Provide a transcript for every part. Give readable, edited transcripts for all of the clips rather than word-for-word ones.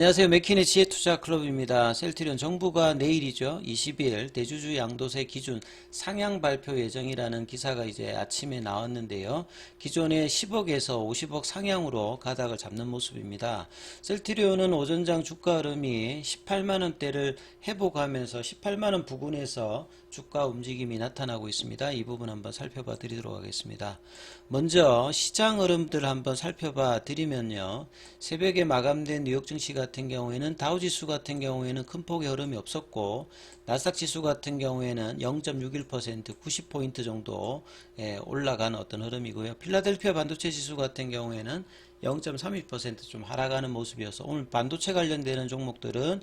안녕하세요. 맥키네 지혜투자클럽입니다. 셀트리온 정부가 내일이죠. 20일 대주주 양도세 기준 상향 발표 예정이라는 기사가 이제 아침에 나왔는데요. 기존에 10억에서 50억 상향으로 가닥을 잡는 모습입니다. 셀트리온은 오전장 주가 흐름이 18만원대를 회복하면서 18만원 부근에서 주가 움직임이 나타나고 있습니다. 이 부분 한번 살펴봐 드리도록 하겠습니다. 먼저 시장 흐름들 한번 살펴봐 드리면요. 새벽에 마감된 뉴욕 증시 같은 경우에는 다우지수 같은 경우에는 큰 폭의 흐름이 없었고, 나스닥 지수 같은 경우에는 0.61% 90포인트 정도 올라가는 어떤 흐름이고요. 필라델피아 반도체 지수 같은 경우에는 0.32% 좀 하락하는 모습이어서 오늘 반도체 관련되는 종목들은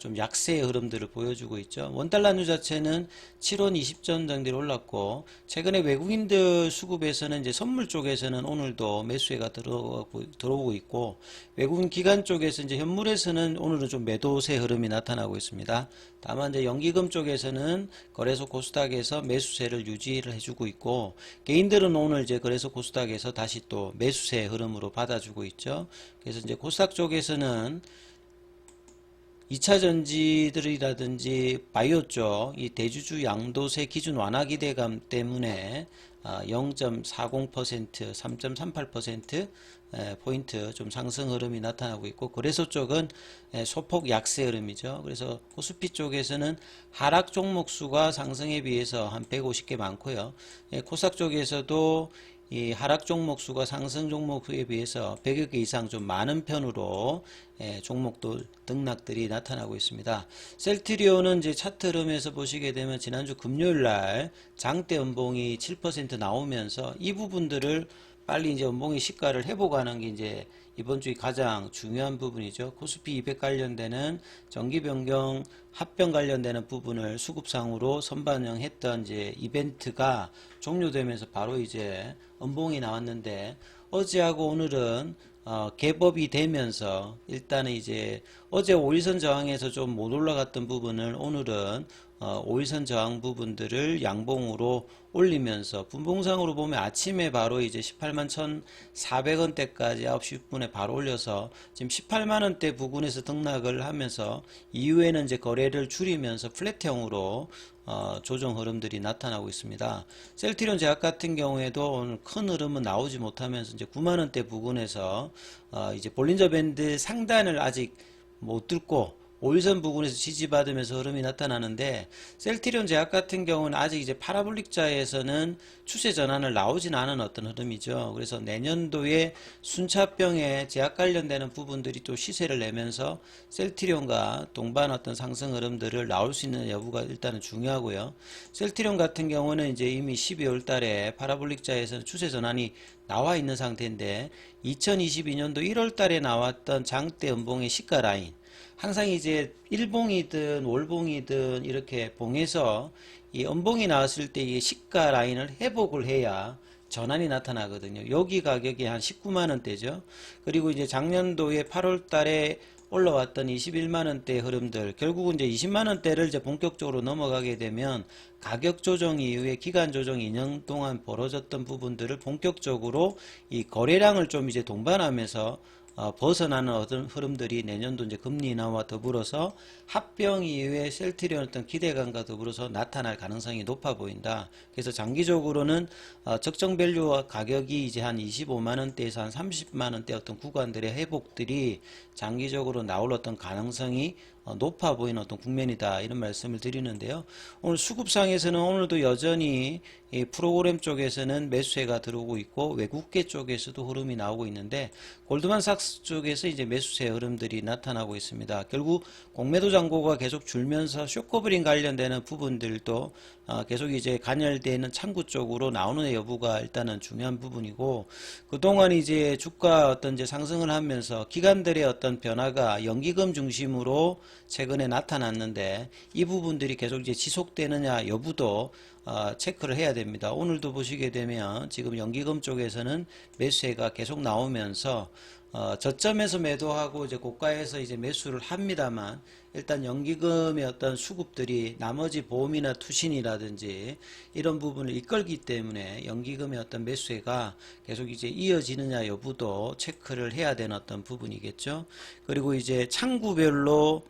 좀 약세의 흐름들을 보여주고 있죠. 원달러 환율 자체는 7원 20전 정도로 올랐고, 최근에 외국인들 수급에서는 이제 선물 쪽에서는 오늘도 매수세가 들어오고 있고, 외국인 기관 쪽에서 이제 현물에서는 오늘은 좀 매도세 흐름이 나타나고 있습니다. 다만 이제 연기금 쪽에서는 거래소 코스닥에서 매수세를 유지를 해주고 있고, 개인들은 오늘 이제 거래소 코스닥에서 다시 또 매수세 흐름으로 받아주고 있죠. 그래서 이제 코스닥 쪽에서는 2차 전지들이라든지 바이오 쪽 이 대주주 양도세 기준 완화 기대감 때문에 0.40%, 3.38% 포인트 좀 상승 흐름이 나타나고 있고, 거래소 쪽은 소폭 약세 흐름이죠. 그래서 코스피 쪽에서는 하락 종목 수가 상승에 비해서 한 150개 많고요. 코스닥 쪽에서도 이 하락 종목 수가 상승 종목 수에 비해서 100여 개 이상 좀 많은 편으로 종목도 등락들이 나타나고 있습니다. 셀트리온은 이제 차트 흐름에서 보시게 되면 지난주 금요일 날 장대 연봉이 7% 나오면서 이 부분들을 빨리 이제 연봉의 시가를 회복하는 게 이제 이번 주에 가장 중요한 부분이죠. 코스피 200 관련되는 정기 변경 합병 관련되는 부분을 수급상으로 선반영했던 이제 이벤트가 종료되면서 바로 이제 연봉이 나왔는데, 어제하고 오늘은 개법이 되면서 일단은 이제 어제 5일선 저항에서 좀 못 올라갔던 부분을 오늘은 5일선 저항 부분들을 양봉으로 올리면서 분봉상으로 보면 아침에 바로 이제 18만 1,400원대까지 9시 6분에 바로 올려서 지금 18만원대 부근에서 등락을 하면서 이후에는 이제 거래를 줄이면서 플랫형으로 조정 흐름들이 나타나고 있습니다. 셀트리온 제약 같은 경우에도 오늘 큰 흐름은 나오지 못하면서 이제 9만원대 부근에서 이제 볼린저 밴드 상단을 아직 못 뚫고 5일선 부근에서 지지받으면서 흐름이 나타나는데, 셀트리온 제약 같은 경우는 아직 이제 파라볼릭자에서는 추세 전환을 나오진 않은 어떤 흐름이죠. 그래서 내년도에 순차병에 제약 관련되는 부분들이 또 시세를 내면서 셀트리온과 동반 어떤 상승 흐름들을 나올 수 있는 여부가 일단은 중요하고요. 셀트리온 같은 경우는 이제 이미 12월 달에 파라볼릭자에서는 추세 전환이 나와 있는 상태인데, 2022년도 1월 달에 나왔던 장대 연봉의 시가 라인, 항상 이제 일봉이든 월봉이든 이렇게 봉에서 이 연봉이 나왔을 때 이 시가 라인을 회복을 해야 전환이 나타나거든요. 여기 가격이 한 19만원대죠. 그리고 이제 작년도에 8월 달에 올라왔던 21만원대 흐름들, 결국은 이제 20만원대를 이제 본격적으로 넘어가게 되면 가격 조정 이후에 기간 조정 2년 동안 벌어졌던 부분들을 본격적으로 이 거래량을 좀 이제 동반하면서 벗어나는 어떤 흐름들이 내년도 이제 금리 인하와 더불어서 합병 이후에 셀트리온 어떤 기대감과 더불어서 나타날 가능성이 높아 보인다. 그래서 장기적으로는 적정 밸류 가격이 이제 한 25만원대에서 한 30만원대 어떤 구간들의 회복들이 장기적으로 나올 어떤 가능성이 높아 보이는 어떤 국면이다, 이런 말씀을 드리는데요. 오늘 수급상에서는 오늘도 여전히 이 프로그램 쪽에서는 매수세가 들어오고 있고, 외국계 쪽에서도 흐름이 나오고 있는데, 골드만삭스 쪽에서 이제 매수세 흐름들이 나타나고 있습니다. 결국 공매도 잔고가 계속 줄면서 쇼커버링 관련되는 부분들도 계속 이제 간열되는 창구 쪽으로 나오는 여부가 일단은 중요한 부분이고, 그동안 이제 주가 어떤 이제 상승을 하면서 기관들의 어떤 변화가 연기금 중심으로 최근에 나타났는데, 이 부분들이 계속 이제 지속되느냐 여부도 체크를 해야 됩니다. 오늘도 보시게 되면 지금 연기금 쪽에서는 매수세가 계속 나오면서 저점에서 매도하고 이제 고가에서 이제 매수를 합니다만, 일단 연기금의 어떤 수급들이 나머지 보험이나 투신이라든지 이런 부분을 이끌기 때문에 연기금의 어떤 매수세가 계속 이제 이어지느냐 여부도 체크를 해야 되는 어떤 부분이겠죠. 그리고 이제 창구별로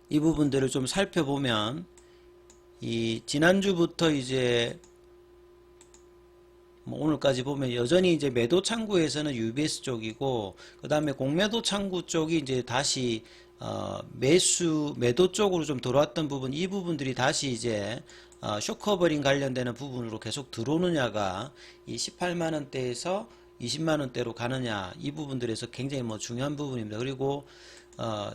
이 부분들을 좀 살펴보면, 이 지난주부터 이제 뭐 오늘까지 보면 여전히 이제 매도 창구에서는 UBS 쪽이고, 그 다음에 공매도 창구 쪽이 이제 다시 매도 쪽으로 좀 들어왔던 부분, 이 부분들이 다시 이제 쇼커버링 관련되는 부분으로 계속 들어오느냐가 이 18만원대에서 20만원대로 가느냐, 이 부분들에서 굉장히 뭐 중요한 부분입니다. 그리고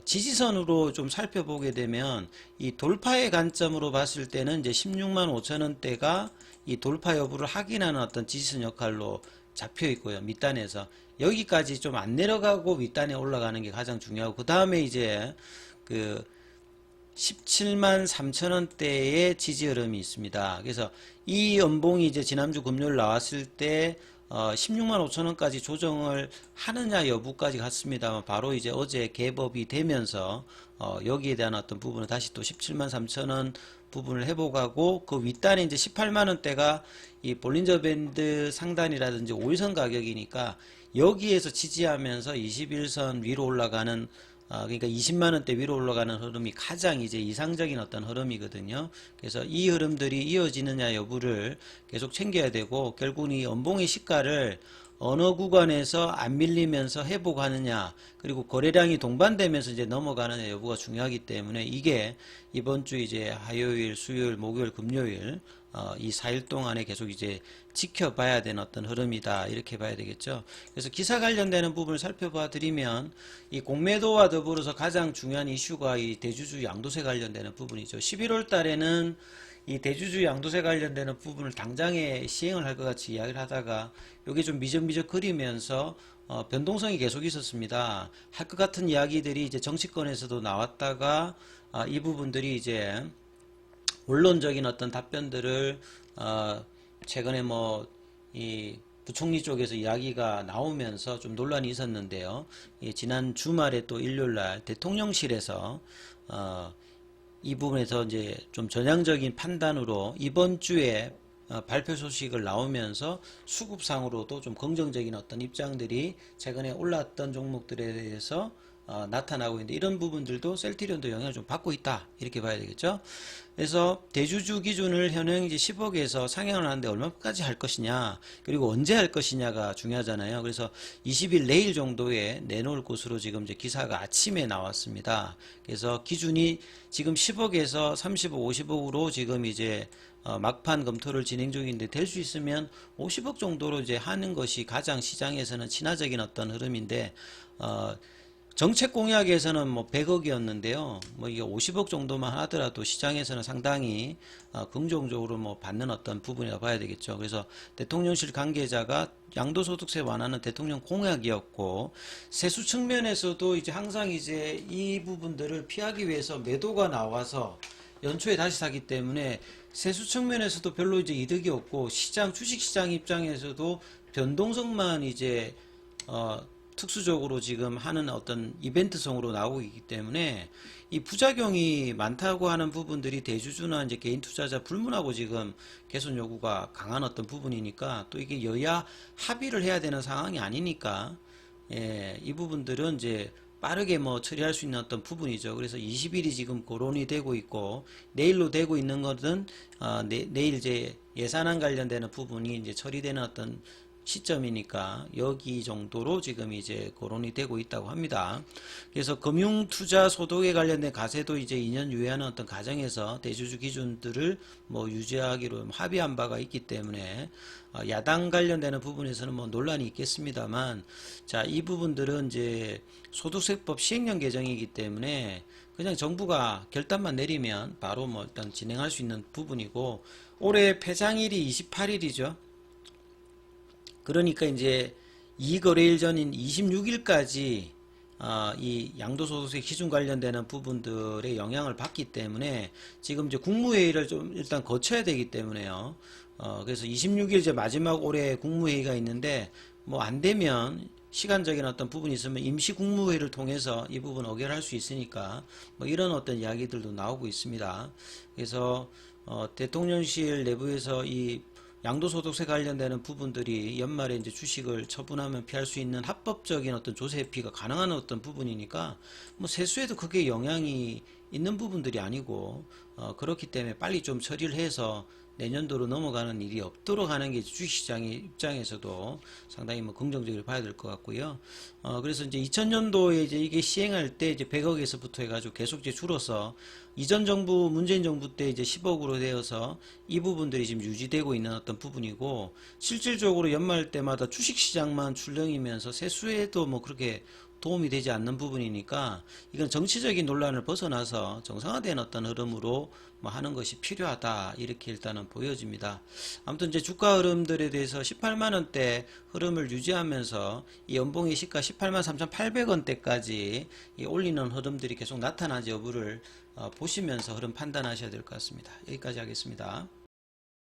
지지선으로 좀 살펴보게 되면 이 돌파의 관점으로 봤을 때는 이제 16만 5천원대가 이 돌파 여부를 확인하는 어떤 지지선 역할로 잡혀 있고요. 밑단에서 여기까지 좀 안 내려가고 윗단에 올라가는 게 가장 중요하고, 그 다음에 이제 그 17만 3천원대의 지지 흐름이 있습니다. 그래서 이 연봉이 이제 지난주 금요일 나왔을 때 16만 5천원까지 조정을 하느냐 여부까지 갔습니다만, 바로 이제 어제 개법이 되면서 여기에 대한 어떤 부분은 다시 또 17만 3천원 부분을 회복하고, 그 윗단에 이제 18만원대가 이 볼린저 밴드 상단이라든지 5일선 가격이니까 여기에서 지지하면서 21선 위로 올라가는, 그러니까 20만원대 위로 올라가는 흐름이 가장 이제 이상적인 어떤 흐름이거든요. 그래서 이 흐름들이 이어지느냐 여부를 계속 챙겨야 되고, 결국은 이 연봉의 시가를 어느 구간에서 안 밀리면서 회복하느냐, 그리고 거래량이 동반되면서 이제 넘어가느냐 여부가 중요하기 때문에, 이게 이번 주 이제 화요일, 수요일, 목요일, 금요일 이 4일 동안에 계속 이제 지켜봐야 되는 어떤 흐름이다, 이렇게 봐야 되겠죠. 그래서 기사 관련되는 부분을 살펴봐 드리면, 이 공매도와 더불어서 가장 중요한 이슈가 이 대주주 양도세 관련되는 부분이죠. 11월 달에는 이 대주주 양도세 관련되는 부분을 당장에 시행을 할 것 같이 이야기를 하다가 이게 좀 미적미적거리면서 변동성이 계속 있었습니다. 할 것 같은 이야기들이 이제 정치권에서도 나왔다가 이 부분들이 이제 원론적인 어떤 답변들을 최근에 뭐 이 부총리 쪽에서 이야기가 나오면서 좀 논란이 있었는데요. 지난 주말에 또 일요일날 대통령실에서 이 부분에서 이제 좀 전향적인 판단으로 이번 주에 발표 소식을 나오면서 수급상으로도 좀 긍정적인 어떤 입장들이 최근에 올랐던 종목들에 대해서 나타나고 있는데, 이런 부분들도 셀트리온도 영향을 좀 받고 있다, 이렇게 봐야 되겠죠. 그래서 대주주 기준을 현행 이제 10억에서 상향을 하는데 얼마까지 할 것이냐, 그리고 언제 할 것이냐가 중요하잖아요. 그래서 20일 내일 정도에 내놓을 것으로 지금 이제 기사가 아침에 나왔습니다. 그래서 기준이 지금 10억에서 30억, 50억으로 지금 이제 막판 검토를 진행 중인데, 될 수 있으면 50억 정도로 이제 하는 것이 가장 시장에서는 친화적인 어떤 흐름인데, 정책 공약에서는 뭐 100억이었는데요. 뭐 이게 50억 정도만 하더라도 시장에서는 상당히 긍정적으로 뭐 받는 어떤 부분이라고 봐야 되겠죠. 그래서 대통령실 관계자가 양도소득세 완화는 대통령 공약이었고, 세수 측면에서도 이제 항상 이제 이 부분들을 피하기 위해서 매도가 나와서 연초에 다시 사기 때문에 세수 측면에서도 별로 이제 이득이 없고, 시장, 주식시장 입장에서도 변동성만 이제 특수적으로 지금 하는 어떤 이벤트성으로 나오고 있기 때문에 이 부작용이 많다고 하는 부분들이 대주주나 이제 개인 투자자 불문하고 지금 개선 요구가 강한 어떤 부분이니까, 또 이게 여야 합의를 해야 되는 상황이 아니니까, 이 부분들은 이제 빠르게 뭐 처리할 수 있는 어떤 부분이죠. 그래서 20일이 지금 거론이 되고 있고, 내일로 되고 있는 것은 내일 이제 예산안 관련되는 부분이 이제 처리되는 어떤 시점이니까 여기 정도로 지금 이제 거론이 되고 있다고 합니다. 그래서 금융투자 소득에 관련된 과세도 이제 2년 유예하는 어떤 과정에서 대주주 기준들을 뭐 유지하기로 합의한 바가 있기 때문에 야당 관련되는 부분에서는 뭐 논란이 있겠습니다만, 자, 이 부분들은 이제 소득세법 시행령 개정이기 때문에 그냥 정부가 결단만 내리면 바로 뭐 일단 진행할 수 있는 부분이고, 올해 폐장일이 28일이죠. 그러니까 이제 이거래일 전인 26일까지 이 양도소득세 기준 관련되는 부분들의 영향을 받기 때문에 지금 이제 국무회의를 좀 일단 거쳐야 되기 때문에요. 그래서 26일 이제 마지막 올해 국무회의가 있는데, 뭐 안 되면 시간적인 어떤 부분이 있으면 임시국무회의를 통해서 이 부분 의결할 수 있으니까 뭐 이런 어떤 이야기들도 나오고 있습니다. 그래서 대통령실 내부에서 이 양도소득세 관련되는 부분들이 연말에 이제 주식을 처분하면 피할 수 있는 합법적인 어떤 조세 피가 가능한 어떤 부분이니까 뭐 세수에도 크게 영향이 있는 부분들이 아니고 그렇기 때문에 빨리 좀 처리를 해서 내년도로 넘어가는 일이 없도록 하는 게 주식시장의 입장에서도 상당히 뭐 긍정적으로 봐야 될 것 같고요. 그래서 이제 2000년도에 이제 이게 시행할 때 이제 100억에서부터 해가지고 계속 이제 줄어서 이전 정부, 문재인 정부 때 이제 10억으로 되어서 이 부분들이 지금 유지되고 있는 어떤 부분이고, 실질적으로 연말 때마다 주식시장만 출렁이면서 세수에도 뭐 그렇게 도움이 되지 않는 부분이니까 이건 정치적인 논란을 벗어나서 정상화된 어떤 흐름으로 뭐 하는 것이 필요하다, 이렇게 일단은 보여집니다. 아무튼 이제 주가 흐름들에 대해서 18만 원대 흐름을 유지하면서 이 연봉의 시가 18만 3,800원대까지 올리는 흐름들이 계속 나타나지 여부를 보시면서 흐름 판단하셔야 될 것 같습니다. 여기까지 하겠습니다.